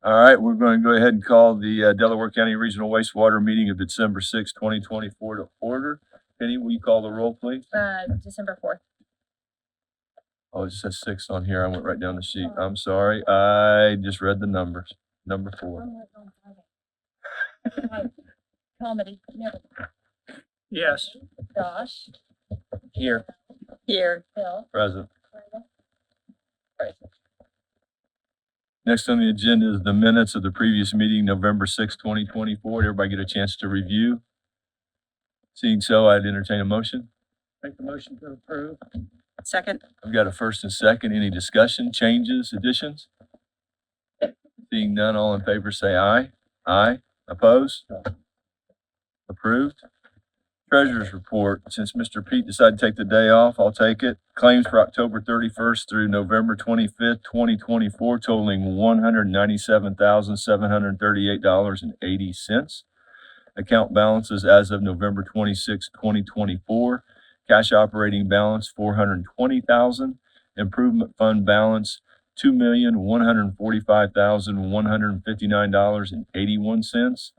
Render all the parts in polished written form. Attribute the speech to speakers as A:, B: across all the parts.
A: All right, we're going to go ahead and call the Delaware County Regional Wastewater Meeting of December 6, 2024 to order. Penny, will you call the roll, please?
B: December 4th.
A: Oh, it says 6 on here. I went right down the sheet. I'm sorry. I just read the numbers. Number 4.
B: Comedy.
C: Yes.
B: Josh.
A: Here.
B: Here. Bill.
A: Present.
B: Present.
A: Next on the agenda is the minutes of the previous meeting, November 6, 2024. Did everybody get a chance to review? Seeing so, I'd entertain a motion.
C: Make the motion to approve.
B: Second.
A: I've got a first and second. Any discussion, changes, additions? Seeing none, all in favor say aye. Aye. Opposed? Approved. Treasurer's report. Since Mr. Pete decided to take the day off, I'll take it. Claims for October 31st through November 25th, 2024 totaling $197,738.80. Account balances as of November 26, 2024. Cash operating balance, $420,000. Improvement fund balance, $2,145,159.81.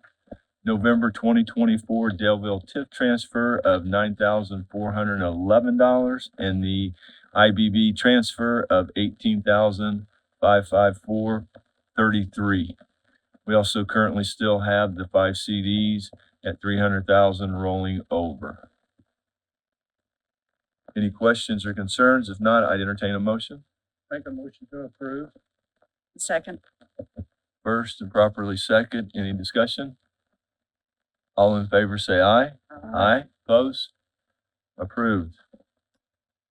A: November 2024 Delville TIF transfer of $9,411 and the IBB transfer of $18,554.33. We also currently still have the 5 CDs at $300,000 rolling over. Any questions or concerns? If not, I'd entertain a motion.
C: Make a motion to approve.
B: Second.
A: First and properly second. Any discussion? All in favor say aye. Aye. Opposed? Approved.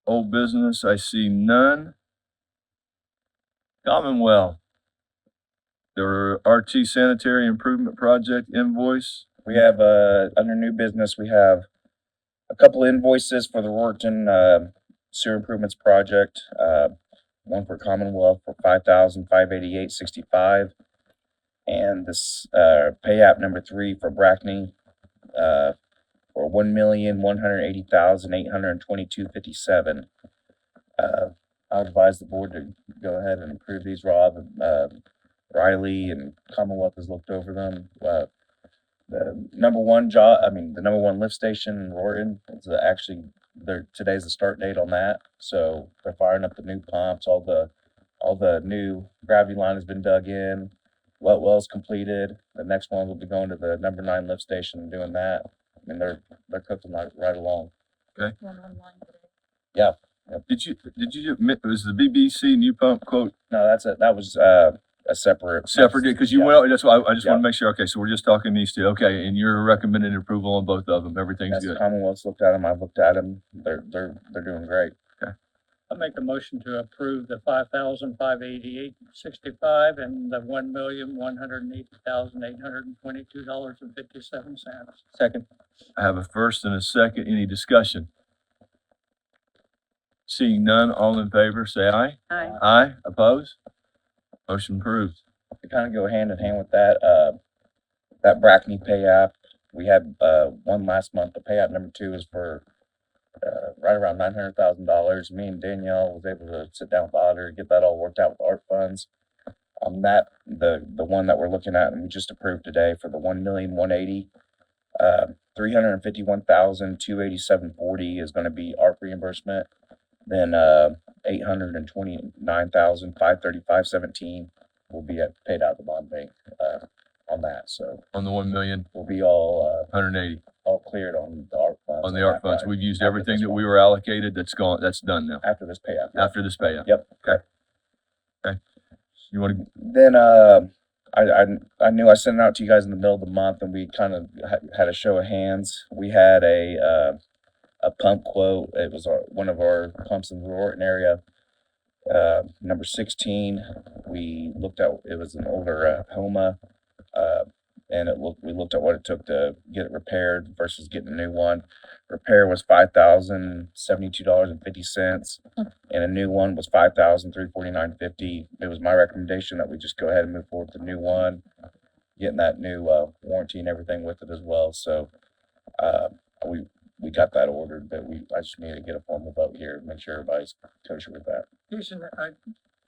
A: Old business, I see none. Commonwealth. The RT Sanitary Improvement Project invoice.
D: We have, under new business, we have a couple invoices for the Rorton, sewer improvements project. One for Commonwealth for $5,588.65. And this, pay app number 3 for Brackney, for $1,180,822.57. I would advise the board to go ahead and approve these. Rob, Riley and Commonwealth has looked over them. The number one lift station in Rorton is actually today's the start date on that. So they're firing up the new pumps. All the new gravity line has been dug in. Well's completed. The next one will be going to the number 9 lift station and doing that. I mean, they're cooking right along.
A: Okay.
B: One online today.
A: Yeah. Did you was the BBC new pump quote?
D: No, that was a separate
A: Because you went. That's why I just want
D: Yeah.
A: to make sure. Okay, so we're just talking these two. Okay, and you're recommending approval on both of them. Everything's
D: Yes,
A: good.
D: Commonwealth's looked at them. I've looked at them. They're doing great.
C: I make a motion to approve the $5,588.65 and the $1,180,822.57.
D: Second.
A: I have a first and a second. Any discussion? Seeing none, all in favor, say aye.
B: Aye.
A: Aye. Opposed? Motion approved.
D: To kind of go hand in hand with that, that Brackney pay app, we had one last month. The pay app number 2 is for right around $900,000. Me and Danielle was able to sit down with the auditor, get that all worked out with ARP funds. On that, the one that we're looking at and we just approved today for the $1,180,000, $351,287.40 is going to be ARP reimbursement. Then $829,535.17 will be paid out of the bond bank on that. So
A: On the 1,000,000,
D: we'll be all
A: 180
D: all cleared on the ARP funds.
A: on the ARP funds. We've used
D: after
A: everything
D: this
A: that we
D: one.
A: were allocated. That's gone. That's done now.
D: After this payout.
A: After this payout.
D: Yep.
A: Okay. You want to?
D: Then I knew I sent it out to you guys in the middle of the month, and we kind of had a show of hands. We had a pump quote. It was one of our pumps in the Rorton area. Number 16. We looked at it was an older Homa, and we looked at what it took to get it repaired versus getting a new one. Repair was $5,072.50, and a new one was $5,349.50. It was my recommendation that we just go ahead and move forward with the new one, getting that new warranty and everything with it as well. So we got that ordered, but I just need to get a formal vote here and make sure everybody's kosher with that.
C: Jason,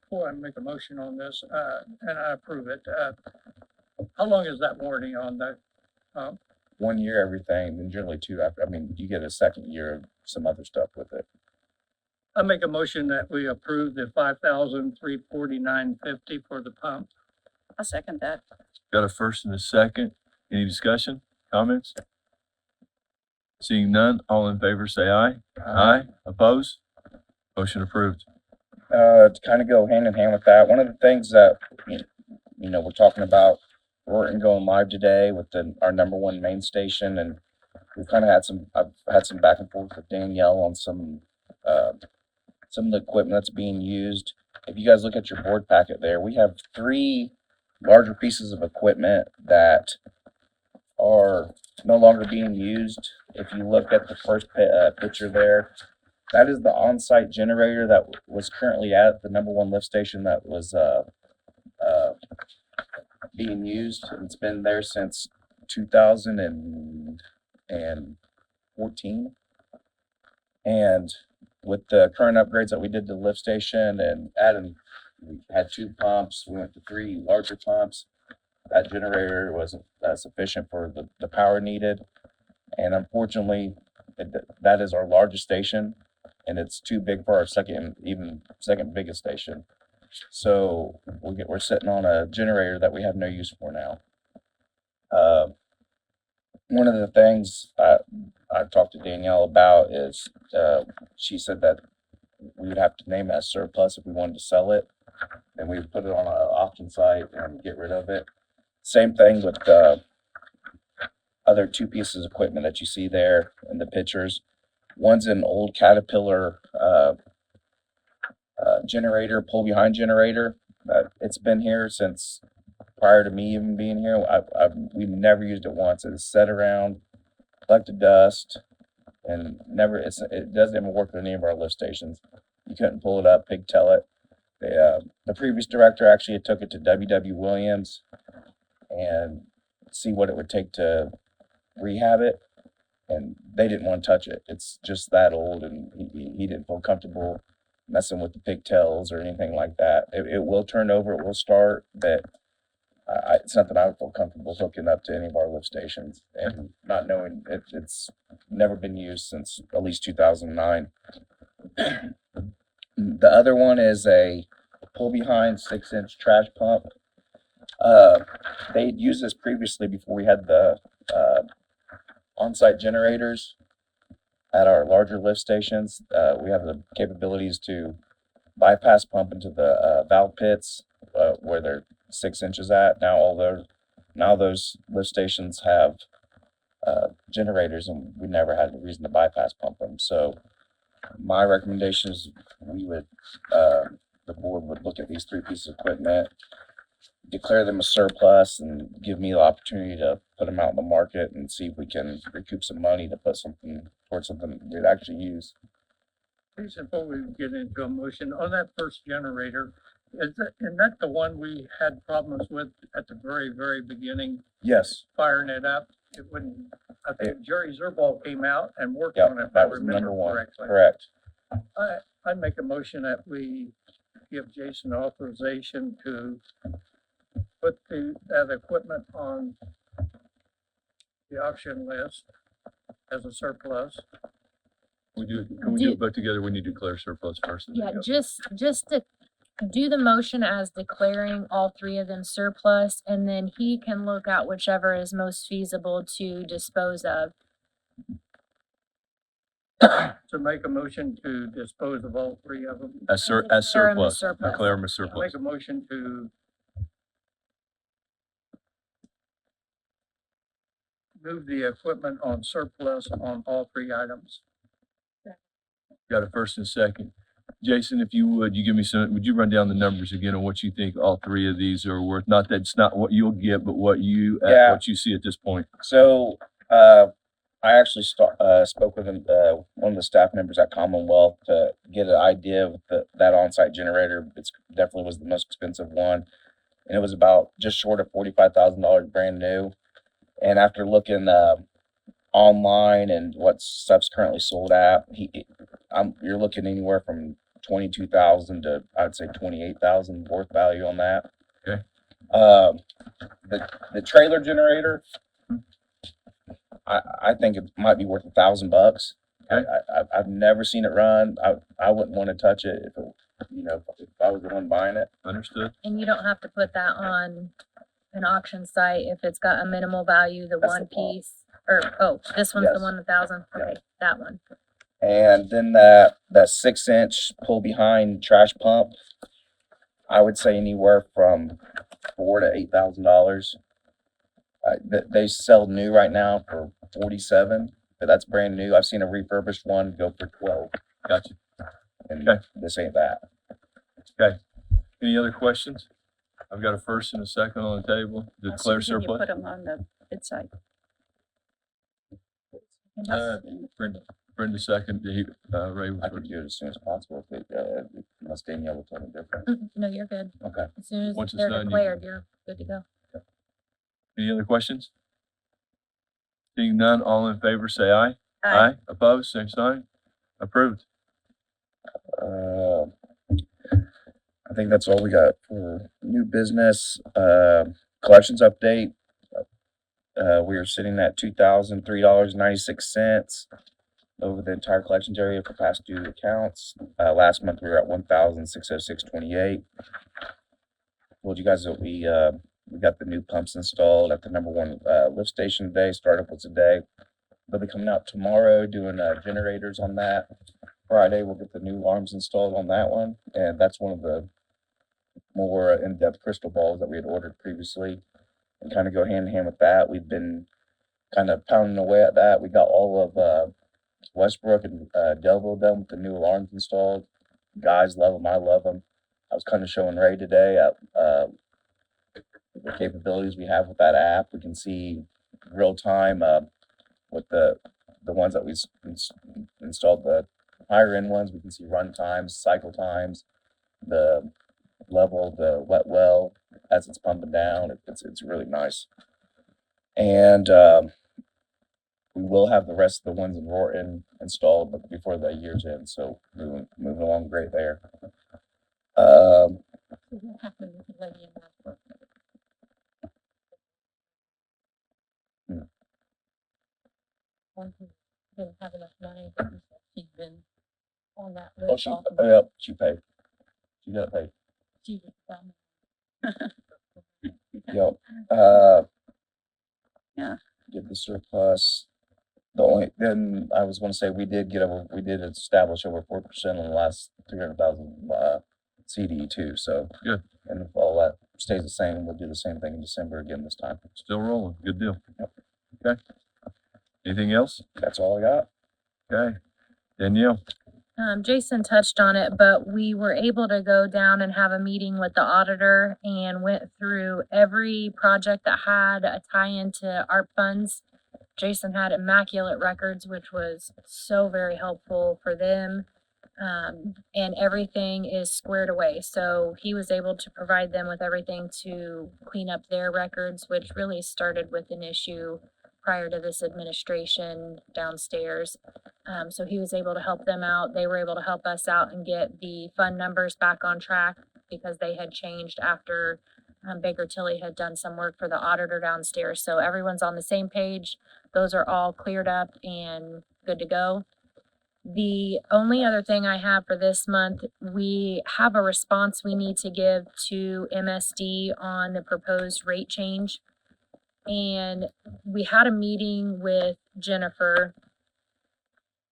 C: before I make a motion on this, and I approve it, how long is that warranty on that?
D: 1 year, everything, and generally 2 after. I mean, you get a second year of some other stuff with it.
C: I make a motion that we approve the $5,349.50 for the pump.
B: I'll second that.
A: Got a first and a second. Any discussion, comments? Seeing none, all in favor say aye. Aye. Opposed? Motion approved.
D: To kind of go hand in hand with that, one of the things that, we're talking about, Orton going live today with our number one main station, and we've kind of I've had some back and forth with Danielle on some of the equipment that's being used. If you guys look at your board packet there, we have 3 larger pieces of equipment that are no longer being used. If you look at the first picture there, that is the on-site generator that was currently at the number one lift station that was being used. It's been there since 2014. And with the current upgrades that we did to the lift station and adding, we had 2 pumps, we went to 3 larger pumps. That generator wasn't sufficient for the power needed. And unfortunately, that is our largest station, and it's too big for our second biggest station. So we're sitting on a generator that we have no use for now. One of the things I've talked to Danielle about is she said that we would have to name it as surplus if we wanted to sell it, and we would put it on an auction site and get rid of it. Same thing with the other 2 pieces of equipment that you see there in the pictures. One's an old Caterpillar generator, pull behind generator. It's been here since prior to me even being here. We've never used it once. It's sat around, collected dust, and it doesn't even work at any of our lift stations. You couldn't pull it up, pigtail it. The previous director actually took it to W.W. Williams and see what it would take to rehab it, and they didn't want to touch it. It's just that old, and he didn't feel comfortable messing with the pigtails or anything like that. It will turn over, it will start, but it's something I would feel comfortable hooking up to any of our lift stations, and not knowing it's never been used since at least 2009. The other one is a pull behind 6-inch trash pump. They'd used this previously before we had the on-site generators at our larger lift stations. We have the capabilities to bypass pump into the valve pits where they're 6 inches at. Now those lift stations have generators, and we never had a reason to bypass pump them. So my recommendation is the board would look at these 3 pieces of equipment, declare them a surplus, and give me the opportunity to put them out in the market and see if we can recoup some money to put something towards something we'd actually use.
C: Please, before we get into a motion, on that first generator, isn't that the one we had problems with at the very, very beginning,
D: Yes,
C: firing it up? It wouldn't, I think Jerry Zerbal came out and worked
D: yep,
C: on it, if I
D: that was
C: remember
D: number 1.
C: correctly.
D: Correct.
C: I'd make a motion that we give Jason authorization to put that equipment on the auction list as a surplus.
A: Can we do it both together? We need to declare surplus first. and then
E: Yeah,
A: go.
E: just to do the motion as declaring all 3 of them surplus, and then he can look at whichever is most feasible to dispose of.
C: To make a motion to dispose of all 3 of them.
A: As
E: Declare 'em as
A: surplus.
E: surplus.
A: Declare them as
C: Make
A: surplus.
C: a motion to move the equipment on surplus on all 3 items.
A: Got a first and second. Jason, if you would you run down the numbers again on what you think all 3 of these are worth? Not that it's not what you'll get, but what you see at this point.
D: So I actually spoke with one of the staff members at Commonwealth to get an idea of that on-site generator. It definitely was the most expensive one, and it was about just short of $45,000 brand new. And after looking online and what stuff's currently sold at, you're looking anywhere from 22,000 to, I'd say 28,000 worth value on that.
A: Okay.
D: The trailer generator, I think it might be worth $1,000.
A: Okay.
D: I've never seen it run. I wouldn't want to touch it if it, if I was the one buying it.
A: Understood.
E: And you don't have to put that on an auction site if it's got a minimal value, the
D: That's
E: one
D: the problem.
E: piece, or, oh, this one's the
D: Yes.
E: one 1,000,
D: Yeah.
E: okay, that one.
D: And then that 6-inch pull behind trash pump, I would say anywhere from $4,000 to $8,000. They sell new right now for 47, but that's brand new. I've seen a refurbished one go for 12,
A: Gotcha.
D: and
A: Okay.
D: this ain't that.
A: Any other questions? I've got a first and a second on the table. Declare
B: Can you
A: surplus.
B: put them on the bid site?
A: Brenda second. Ray was
D: I
A: first.
D: could do it as soon as possible if unless Danielle will tell me different.
E: No, you're good.
D: Okay.
E: As soon as
A: Once it's
E: they're
A: done, you
E: declared, you're good to go.
A: Any other questions? Seeing none, all in favor say aye.
B: Aye.
A: Opposed, same sign. Approved.
D: I think that's all we got for new business. Collections update. We are sitting at $2,003.96 over the entire collections area for past due accounts. Last month we were at $1,606.28. Told you guys that we got the new pumps installed at the number one lift station today. Startup was today. They'll be coming out tomorrow doing generators on that. Friday we'll get the new alarms installed on that one, and that's one of the more in-depth crystal balls that we had ordered previously, and kind of go hand in hand with that. We've been kind of pounding away at that. We got all of Westbrook and Delaware done with the new alarms installed. Guys love them. I love them. I was kind of showing Ray today at the capabilities we have with that app. We can see real time with the ones that we installed, the higher end ones. We can see run times, cycle times, the level of the wet well as it's pumping down. It's really nice. And we will have the rest of the ones in Rorton installed before the year's end. So moving along great there.
E: Didn't have enough money, she's been on that
D: Oh,
E: list.
D: she paid. She got paid. Yep.
B: Yeah.
D: Get the surplus. Then I was going to say we did establish over 4% on the last 300,000 CD too. So
A: Good.
D: And if all that stays the same, we'll do the same thing in December again this time.
A: Still rolling. Good deal.
D: Yep.
A: Okay. Anything else?
D: That's all I got.
A: Okay. Danielle.
E: Jason touched on it, but we were able to go down and have a meeting with the auditor and went through every project that had a tie into ARP funds. Jason had immaculate records, which was so very helpful for them. And everything is squared away. So he was able to provide them with everything to clean up their records, which really started with an issue prior to this administration downstairs. So he was able to help them out. They were able to help us out and get the fund numbers back on track because they had changed after Baker Tilly had done some work for the auditor downstairs. So everyone's on the same page. Those are all cleared up and good to go. The only other thing I have for this month, we have a response we need to give to MSD on the proposed rate change. And we had a meeting with Jennifer.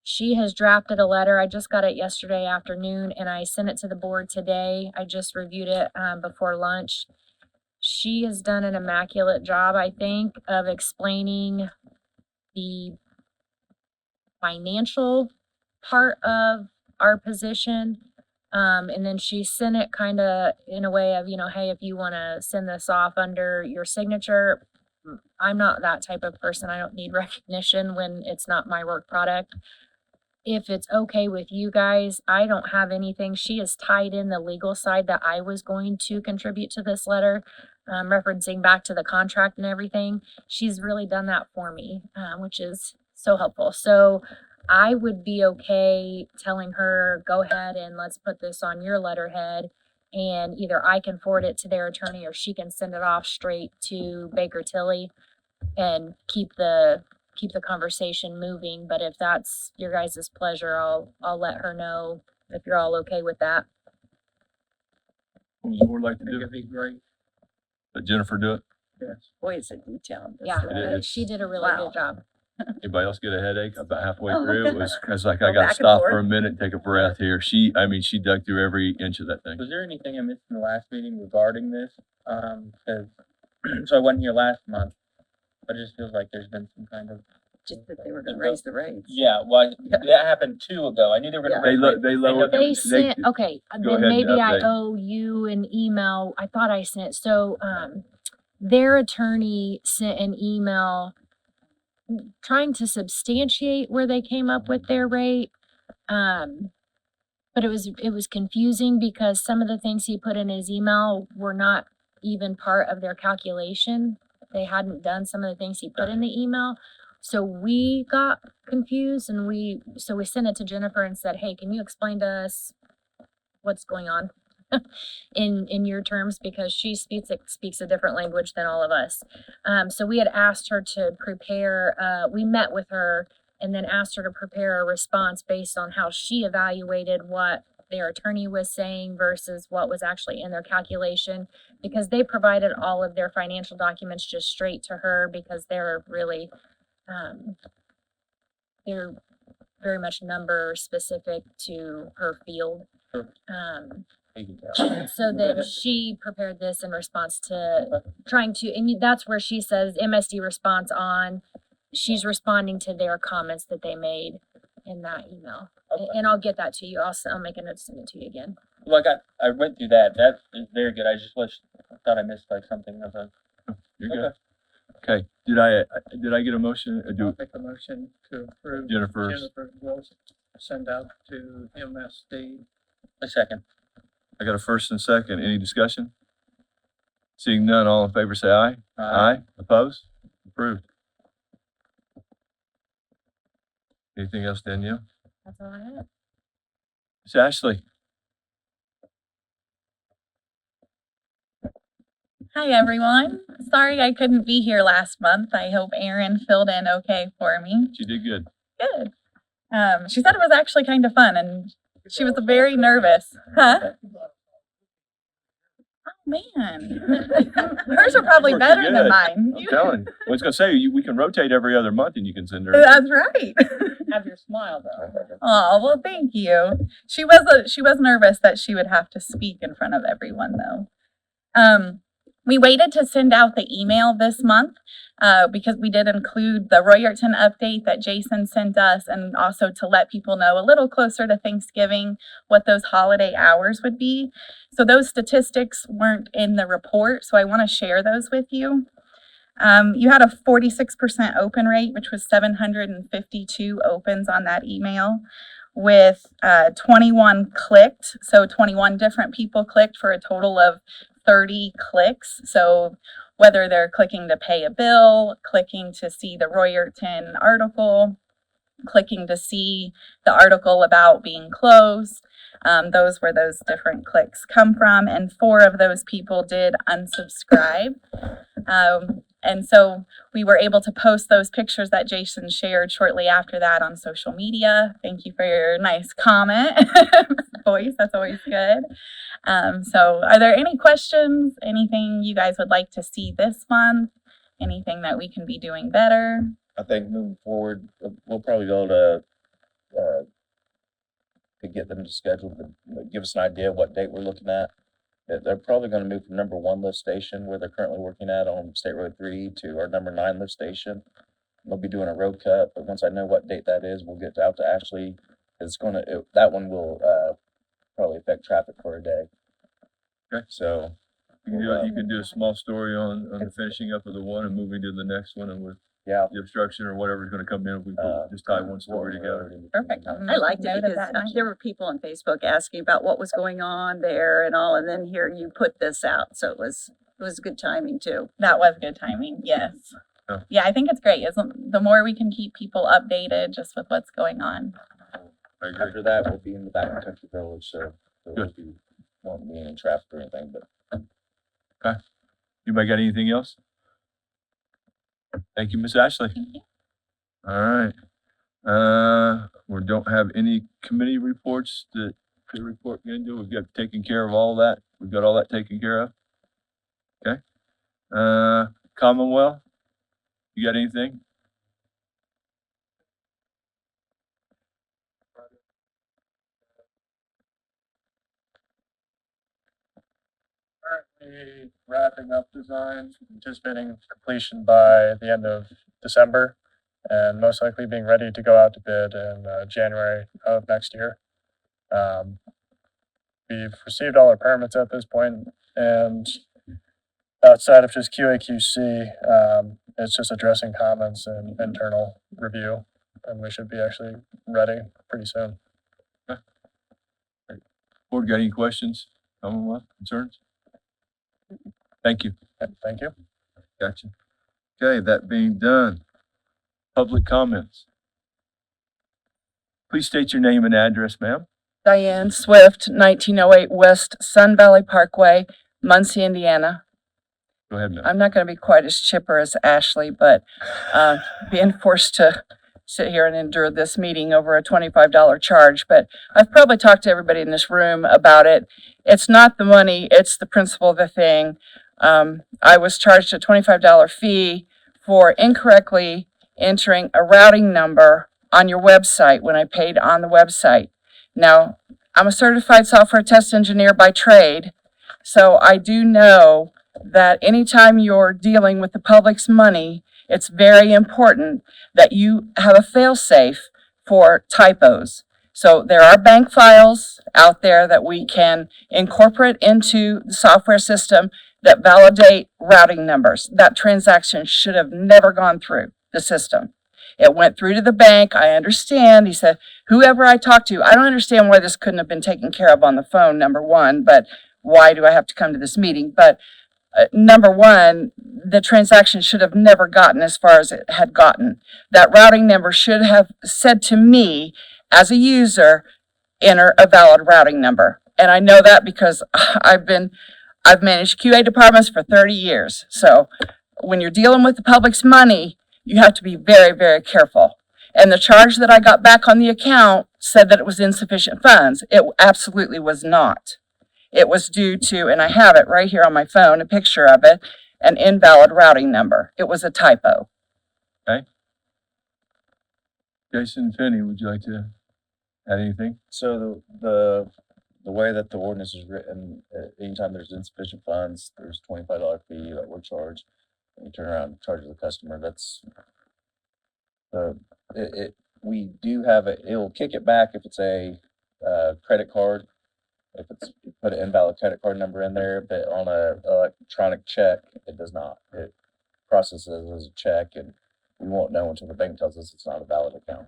E: She has drafted a letter. I just got it yesterday afternoon and I sent it to the board today. I just reviewed it before lunch. She has done an immaculate job, I think, of explaining the financial part of our position. And then she sent it kind of in a way of, hey, if you want to send this off under your signature, I'm not that type of person. I don't need recognition when it's not my work product. If it's okay with you guys, I don't have anything. She has tied in the legal side that I was going to contribute to this letter, referencing back to the contract and everything. She's really done that for me, which is so helpful. So I would be okay telling her, go ahead and let's put this on your letterhead. And either I can forward it to their attorney or she can send it off straight to Baker Tilly and keep the conversation moving. But if that's your guys' pleasure, I'll let her know if you're all okay with that.
A: What would the board like
C: I
A: to
C: think
A: do?
C: it'd be great,
A: Let Jennifer do it?
C: yes.
B: Boy, it's a detail.
E: Yeah,
A: It is.
E: she did a really
B: Wow.
E: good job.
A: Anybody else get a headache about halfway
B: Oh,
A: through? It was, cause like I
B: Go
A: gotta
B: back and
A: stop
B: forth.
A: for a minute and take a breath here. She dug through every inch of that thing.
F: Was there anything I missed in the last meeting regarding this? 'Cause so I wasn't here last month, but it just feels like there's been some kind of.
B: Just that they were gonna raise the rates.
F: Yeah, well, that happened 2 ago. I knew they were gonna
B: Yeah.
F: raise rates.
A: They lowered.
E: They sent, okay,
A: Go
E: then
A: ahead and
E: maybe I
A: update.
E: owe you an email. I thought I sent, so, their attorney sent an email trying to substantiate where they came up with their rate. But it was confusing because some of the things he put in his email were not even part of their calculation. They hadn't done some of the things he put in the email. So we got confused and we sent it to Jennifer and said, hey, can you explain to us what's going on in your terms? Because she speaks a different language than all of us. So we had asked her to prepare, we met with her and then asked her to prepare a response based on how she evaluated what their attorney was saying versus what was actually in their calculation, because they provided all of their financial documents just straight to her because they're really, they're very much number specific to her field.
F: Sure. You can tell.
E: So then she prepared this in response to trying to, and that's where she says MSD response on, she's responding to their comments that they made in that email.
F: Okay.
E: And I'll get that to you. I'll make a note to send it to you again.
F: Well, I went through that. That is very good. I thought I missed like something of a.
A: You're good. Okay, did I get a motion?
C: I'll make a motion to approve
A: Jennifer's,
C: Jennifer's will send out to MSD.
F: A second.
A: I got a first and second. Any discussion? Seeing none, all in favor say aye. Aye. Opposed? Approved. Anything else, Danielle?
E: That's all I have.
A: Miss Ashley?
G: Hi, everyone. Sorry I couldn't be here last month. I hope Erin filled in okay for me.
A: She did good.
G: Good. She said it was actually kind of fun and she was very nervous. Huh? Oh, man. Hers are probably
A: Working
G: better
A: good.
G: than mine.
A: I'm telling you. I was gonna say, we can rotate every other month and you can send her.
G: That's right.
B: Have your smile though.
G: Oh, well, thank you. She was nervous that she would have to speak in front of everyone though. We waited to send out the email this month because we did include the Royerton update that Jason sent us and also to let people know a little closer to Thanksgiving what those holiday hours would be. So those statistics weren't in the report, so I want to share those with you. You had a 46% open rate, which was 752 opens on that email, with 21 clicked. So 21 different people clicked for a total of 30 clicks. So whether they're clicking to pay a bill, clicking to see the Royerton article, clicking to see the article about being closed, those were those different clicks come from. And 4 of those people did unsubscribe. And so we were able to post those pictures that Jason shared shortly after that on social media. Thank you for your nice comment. Voice, that's always good. So are there any questions? Anything you guys would like to see this month? Anything that we can be doing better?
D: I think moving forward, we'll probably go to get them to schedule, give us an idea of what date we're looking at. They're probably gonna move from number 1 lift station where they're currently working at on State Road 3 to our number 9 lift station. They'll be doing a road cut, but once I know what date that is, we'll get out to Ashley. That one will probably affect traffic for a day.
A: Okay.
D: So,
A: You can do a small story on the finishing up of the one and moving to the next one, and with
D: yeah.
A: the obstruction or whatever's gonna come in, we can just tie one story together.
G: Perfect.
B: I liked it
G: Noted
B: because
G: that.
B: there were people on Facebook asking about what was going on there and all, and then here you put this out, so it was good timing too.
G: That was good timing, yes. Yeah, I think it's great. The more we can keep people updated just with what's going on.
A: I agree.
D: After that, we'll be in the back in Country Village, so
A: Good.
D: won't be any traffic or anything, but
A: Anybody got anything else? Thank you, Miss Ashley.
G: Thank you.
A: All right. We don't have any committee reports that to report into. We've got taken care of all that. We've got all that taken care of. Okay. Commonwealth, you got anything?
H: Currently wrapping up design, anticipating completion by the end of December, and most likely being ready to go out to bid in January of next year. We've received all our permits at this point, and outside of just QA/QC, it's just addressing comments and internal review, and we should be actually ready pretty soon.
A: Board got any questions? Commonwealth concerns? Thank you.
H: Thank you.
A: Gotcha. Okay, that being done, public comments. Please state your name and address, ma'am.
I: Diane Swift, 1908 West Sun Valley Parkway, Muncie, Indiana.
A: Go ahead, ma'am.
I: I'm not going to be quite as chipper as Ashley, but being forced to sit here and endure this meeting over a $25 charge. But I've probably talked to everybody in this room about it. It's not the money, it's the principle of the thing. I was charged a $25 fee for incorrectly entering a routing number on your website when I paid on the website. Now, I'm a certified software test engineer by trade, so I do know that anytime you're dealing with the public's money, it's very important that you have a fail-safe for typos. So there are bank files out there that we can incorporate into the software system that validate routing numbers. That transaction should have never gone through the system. It went through to the bank. I understand. He said, whoever I talked to, I don't understand why this couldn't have been taken care of on the phone, number one, but why do I have to come to this meeting? But number one, the transaction should have never gotten as far as it had gotten. That routing number should have said to me as a user, enter a valid routing number. And I know that because I've managed QA departments for 30 years. So when you're dealing with the public's money, you have to be very, very careful. And the charge that I got back on the account said that it was insufficient funds. It absolutely was not. It was due to, and I have it right here on my phone, a picture of it, an invalid routing number. It was a typo.
A: Jason Finney, would you like to add anything?
D: so the way that the ordinance is written, anytime there's insufficient funds, there's $25 fee that we're charged. And you turn around and charge the customer, that's we do have it'll kick it back if it's a credit card. If you put an invalid credit card number in there, but on a electronic check, it does not. It processes as a check, and we won't know until the bank tells us it's not a valid account.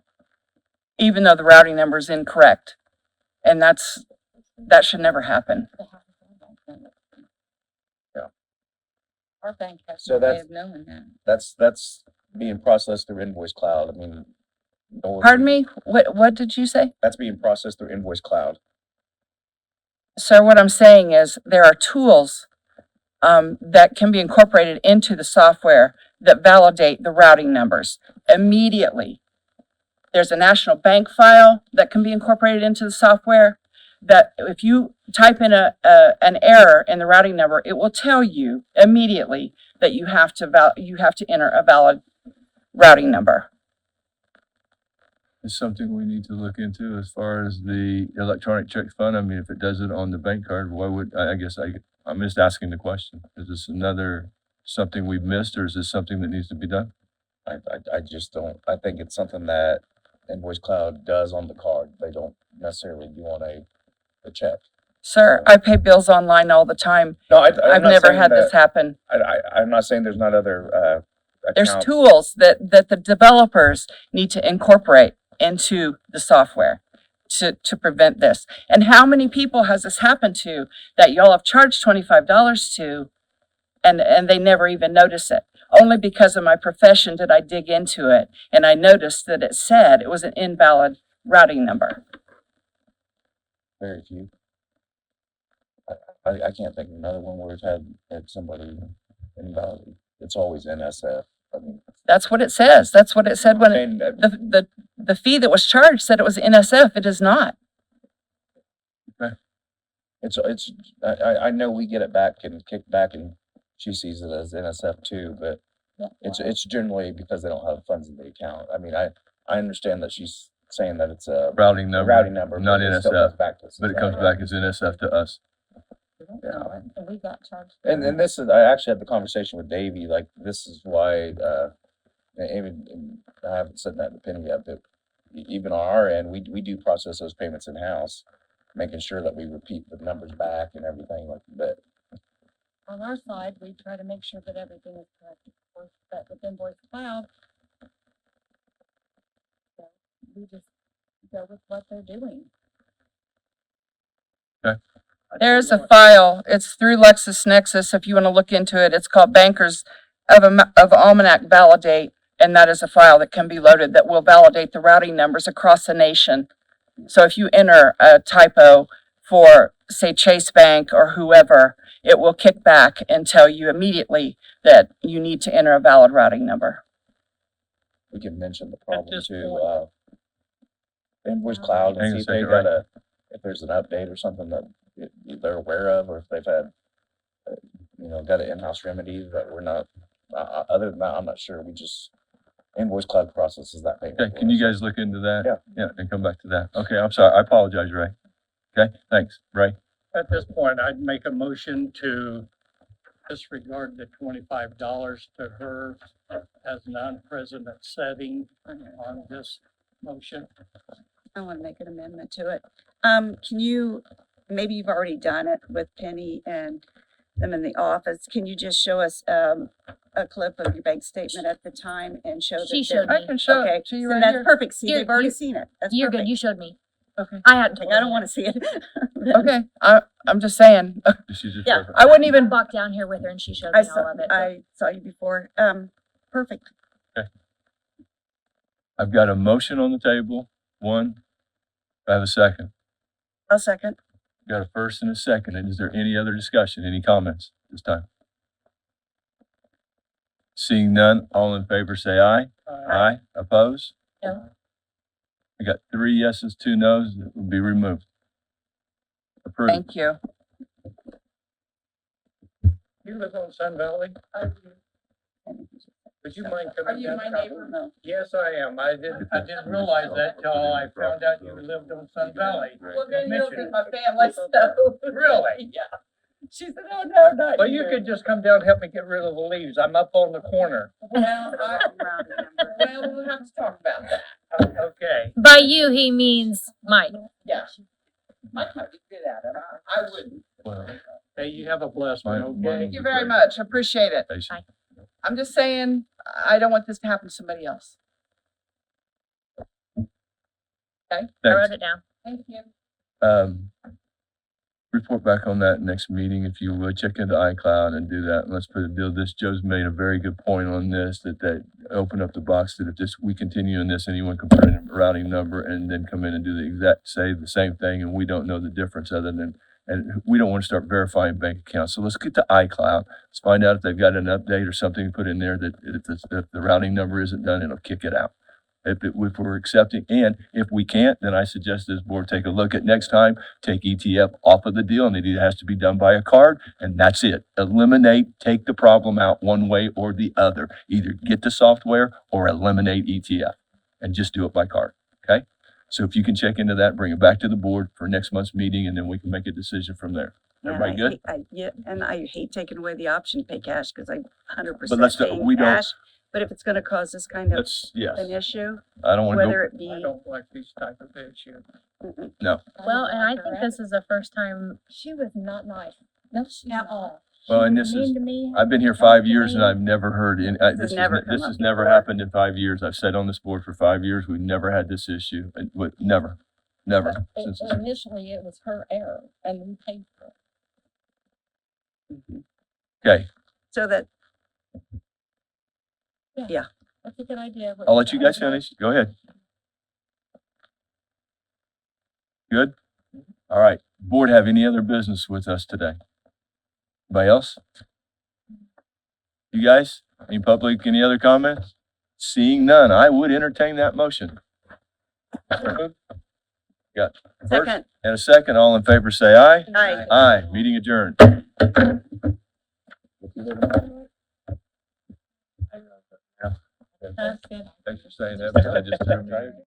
I: Even though the routing number is incorrect. And that should never happen.
B: Our bank has
D: So
B: no way
D: that's-
B: of knowing that.
D: That's being processed through Invoice Cloud. I mean,
I: Pardon me? What did you say?
D: That's being processed through Invoice Cloud.
I: Sir, what I'm saying is there are tools that can be incorporated into the software that validate the routing numbers immediately. There's a national bank file that can be incorporated into the software that if you type in an error in the routing number, it will tell you immediately that you have to enter a valid routing number.
A: Is something we need to look into as far as the electronic check fund? I mean, if it does it on the bank card, why would, I guess I'm just asking the question. Is this something we've missed, or is this something that needs to be done?
D: I just don't, I think it's something that Invoice Cloud does on the card. They don't necessarily do on a check.
I: Sir, I pay bills online all the time.
D: No,
I: I've never had this happen.
D: I'm not saying there's not other,
I: There's
D: accounts.
I: tools that the developers need to incorporate into the software to prevent this. And how many people has this happened to that y'all have charged $25 to and they never even notice it? Only because of my profession did I dig into it, and I noticed that it said it was an invalid routing number.
D: Very few. I can't think of another one where we've had somebody invalid. It's always NSF. I mean,
I: That's what it says. That's what it said when it,
D: and
I: the fee that was charged said it was NSF. It is not.
D: I know we get it back and kicked back, and she sees it as NSF too, but it's generally because they don't have funds in the account. I mean, I understand that she's saying that it's a
A: Routing number.
D: routing number,
A: not
D: but it still comes
A: NSF,
D: back to us.
A: but it comes back as NSF to us.
D: Yeah.
E: And we got charged.
D: And this is, I actually had the conversation with Davey, like, this is why, and I haven't said that in the penny yet, but even on our end, we do process those payments in-house, making sure that we repeat the numbers back and everything like that.
E: On our side, we try to make sure that everything is correct, of course, but with Invoice Cloud, so we just go with what they're doing.
I: There's a file. It's through LexisNexis. If you want to look into it, it's called Bankers of Almanac Validate, and that is a file that can be loaded that will validate the routing numbers across the nation. So if you enter a typo for, say, Chase Bank or whoever, it will kick back and tell you immediately that you need to enter a valid routing number.
D: We can mention the problem
C: this
D: to,
C: point-
D: Invoice Cloud
A: Hang
D: and
A: on a
D: see if they
A: second,
D: got if there's an update or something that they're aware of, or if they've had, got an in-house remedy that we're not, other than that, I'm not sure. We just, Invoice Cloud processes that payment.
A: Okay,
D: for
A: can you
D: us.
A: guys look into that?
D: Yeah.
A: Yeah, and come back to that. Okay, I'm sorry. I apologize, Ray. Okay, thanks, Ray.
C: At this point, I'd make a motion to disregard the $25 to her as non-president setting on this motion.
B: I want to make an amendment to it. Can you, maybe you've already done it with Penny and them in the office. Can you just show us, a clip of your bank statement at the time and show that?
E: She
B: they're-
E: showed me.
I: I can show
B: Okay,
I: it to you
B: so
I: right
B: that's
I: here.
B: perfect. See,
E: You're-
B: they've already
E: you-
B: seen it. That's
E: You're good,
B: perfect.
E: you showed me.
I: Okay.
E: I hadn't
B: Like,
E: told
B: I don't
E: you.
B: want to see it.
I: Okay, I'm just saying.
A: She's just
B: Yeah.
A: perfect.
I: I wouldn't
E: Even
I: even,
E: walked down here with her and she showed
B: I
E: me all
B: saw,
E: of it.
B: I saw you before. Perfect.
A: I've got a motion on the table. One. I have a second.
B: I'll second.
A: Got a first and a second. And is there any other discussion, any comments this time? Seeing none, all in favor say aye. Aye. Oppose?
E: No.
A: I got 3 yeses, 2 nos. It will be removed. Approved.
I: thank you.
C: You live on Sun Valley? Would you mind coming down?
B: No.
C: Yes, I am. I didn't realize that till I found out you lived on Sun Valley.
I: Well, then
C: you'll see
I: my family stuff.
C: Really?
I: Yeah. She said, oh, no, not
C: Well, you could just come down and help me get rid of the leaves. I'm up on the corner.
I: Well, we'll have to talk about that.
C: Okay.
E: By you, he means Mike.
I: Yeah. Might have to get at it. I wouldn't.
A: Well,
C: Hey, you have a blessed one,
A: Mine-
C: okay?
I: Thank you very much. Appreciate it.
A: patient.
I: I'm just saying, I don't want this to happen to somebody else.
E: I
A: Thanks.
E: wrote it down.
I: Thank you.
A: Report back on that next meeting, if you would, check into iCloud and do that. And let's put a deal. This, Joe's made a very good point on this, that open up the box, that if this, we continue in this, anyone can put in a routing number and then come in and do say the same thing, and we don't know the difference other than, and we don't want to start verifying bank accounts. So let's get to iCloud. Let's find out if they've got an update or something to put in there that if the routing number isn't done, it'll kick it out. If we're accepting, and if we can't, then I suggest this board take a look at next time, take ETF off of the deal, and it either has to be done by a card, and that's it. Eliminate, take the problem out one way or the other. Either get the software or eliminate ETF, and just do it by card, okay? So if you can check into that, bring it back to the board for next month's meeting, and then we can make a decision from there. Everybody good?
B: Yeah, and I hate taking away the option to pay cash because I'm 100%
A: But let's,
B: paying
A: we don't,
B: cash. But if it's going to cause this kind of
A: that's, yes,
B: an issue,
A: I don't want to go.
B: whether it
C: I
B: be,
C: don't like these type of issues.
E: Well, and I think this is the first time.
J: She was not nice. No, she's
E: At
J: not.
A: Well, and
J: She
A: this
J: was
A: is,
J: mean to me.
A: I've been here
J: Talked
A: 5
J: to
A: years and
J: me.
A: I've never heard,
B: has never come
A: this
B: up
A: has never
B: before.
A: happened in 5 years. I've sat on this board for 5 years. We've never had this issue. Never. Since it's-
J: Initially, it was her error, and we paid for it.
A: Okay,
B: so that
J: That's a good idea.
A: I'll let you guys finish. Go ahead. Good? All right. Board have any other business with us today? Anybody else? You guys? Any public, any other comments? Seeing none, I would entertain that motion. Got a first
B: Second.
A: and a second. All in favor, say aye.
B: Aye.
A: Aye. Meeting adjourned.
J: That's good.
A: Thanks for saying that, because I just threw me.